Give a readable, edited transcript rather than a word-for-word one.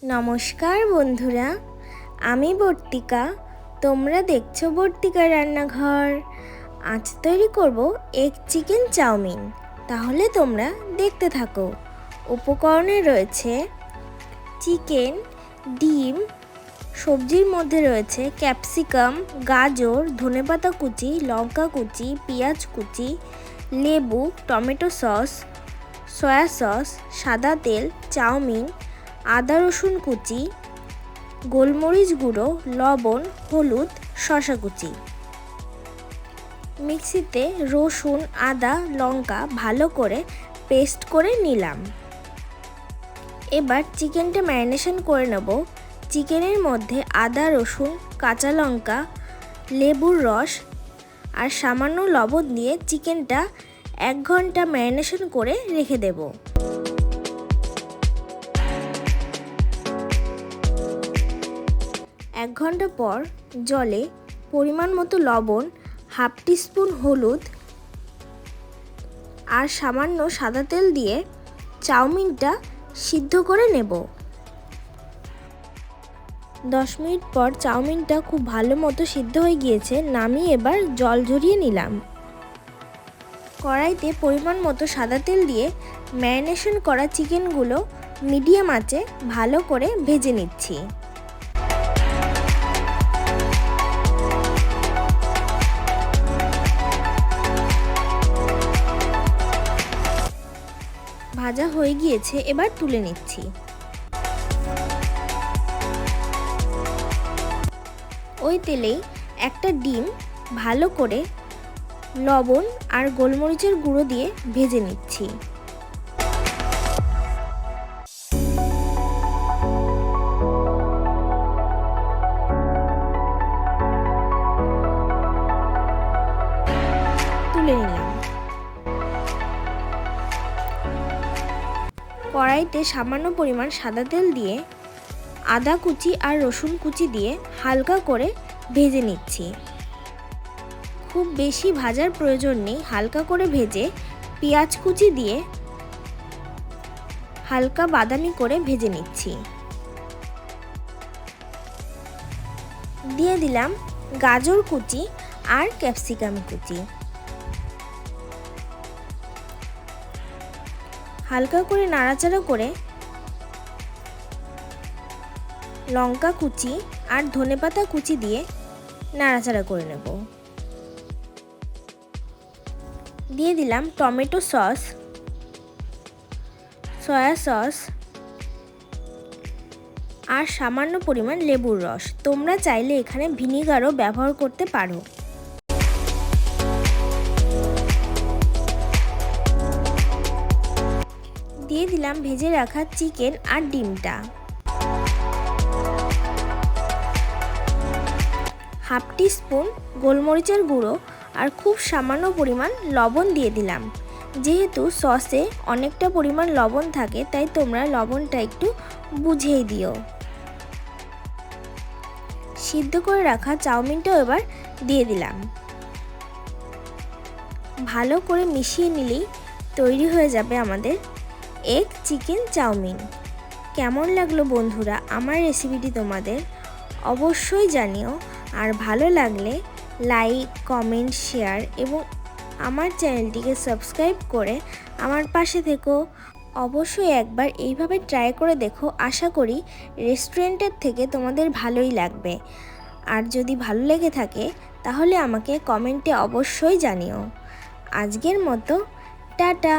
নমস্কার বন্ধুরা, আমি বর্তিকা। তোমরা দেখছো বর্তিকা রান্নাঘর। আজ তৈরি করব এগ চিকেন চাউমিন। তাহলে তোমরা দেখতে থাকো। উপকরণে রয়েছে চিকেন, ডিম, সবজির মধ্যে রয়েছে ক্যাপসিকাম, গাজর, ধনেপাতা কুচি, লঙ্কা কুচি, পেঁয়াজ কুচি, লেবু, টমেটো সস, সয়া সস, সাদা তেল, চাউমিন, আদা রসুন কুচি, গোলমরিচ গুঁড়ো, লবণ, হলুদ, শসা কুচি। মিক্সিতে রসুন, আদা, লঙ্কা ভালো করে পেস্ট করে নিলাম। এবার চিকেনটা ম্যারিনেশন করে নেব। চিকেনের মধ্যে আদা রসুন, কাঁচা লঙ্কা, লেবুর রস আর সামান্য লবণ দিয়ে চিকেনটা 1 ঘন্টা ম্যারিনেশন করে রেখে দেব। এক ঘন্টা পর জলে পরিমাণ মতো লবণ, হাফ টিস্পুন হলুদ আর সামান্য সাদা তেল দিয়ে চাউমিনটা সিদ্ধ করে নেব। 10 মিনিট পর চাউমিনটা খুব ভালো মতো সিদ্ধ হয়ে গিয়েছে। নামিয়ে এবার জল ঝরিয়ে নিলাম। কড়াইতে পরিমাণ মতো সাদা তেল দিয়ে ম্যারিনেশন করা চিকেনগুলো মিডিয়াম আঁচে ভালো করে ভেজে নিচ্ছি। ভাজা হয়ে গিয়েছে, এবার তুলে নিচ্ছি। ওই তেলেই একটা ডিম ভালো করে লবণ আর গোলমরিচের গুঁড়ো দিয়ে ভেজে নিচ্ছি। তুলে নিলাম। কড়াইতে সামান্য পরিমাণ সাদা তেল দিয়ে আদা কুচি আর রসুন কুচি দিয়ে হালকা করে ভেজে নিচ্ছি। খুব বেশি ভাজার প্রয়োজন নেই, হালকা করে ভেজে পেঁয়াজ কুচি দিয়ে হালকা বাদামি করে ভেজে নিচ্ছি। দিয়ে দিলাম গাজর কুচি আর ক্যাপসিকাম কুচি। হালকা করে নাড়াচাড়া করে লঙ্কা কুচি আর ধনেপাতা কুচি দিয়ে নাড়াচাড়া করে নেব। দিয়ে দিলাম টমেটো সস, সয়া সস আর সামান্য পরিমাণ লেবুর রস। তোমরা চাইলে এখানে ভিনিগারও ব্যবহার করতে পারো। দিয়ে দিলাম ভেজে রাখা চিকেন আর ডিমটা। হাফ টিস্পুন গোলমরিচের গুঁড়ো আর খুব সামান্য পরিমাণ লবণ দিয়ে দিলাম। যেহেতু সসে অনেকটা পরিমাণ লবণ থাকে, তাই তোমরা লবণটা একটু বুঝেই দিও। সিদ্ধ করে রাখা চাউমিনটাও এবার দিয়ে দিলাম। ভালো করে মিশিয়ে নিলেই তৈরি হয়ে যাবে আমাদের এগ চিকেন চাউমিন। কেমন লাগলো বন্ধুরা আমার রেসিপিটি তোমাদের? অবশ্যই জানিও। আর ভালো লাগলে লাইক, কমেন্ট, শেয়ার এবং আমার চ্যানেলটিকে সাবস্ক্রাইব করে আমার পাশে থেকো। অবশ্যই একবার এইভাবে ট্রাই করে দেখো। আশা করি রেস্টুরেন্টের থেকে তোমাদের ভালোই লাগবে। আর যদি ভালো লেগে থাকে তাহলে আমাকে কমেন্টে অবশ্যই জানিও। আজকের মতো টাটা।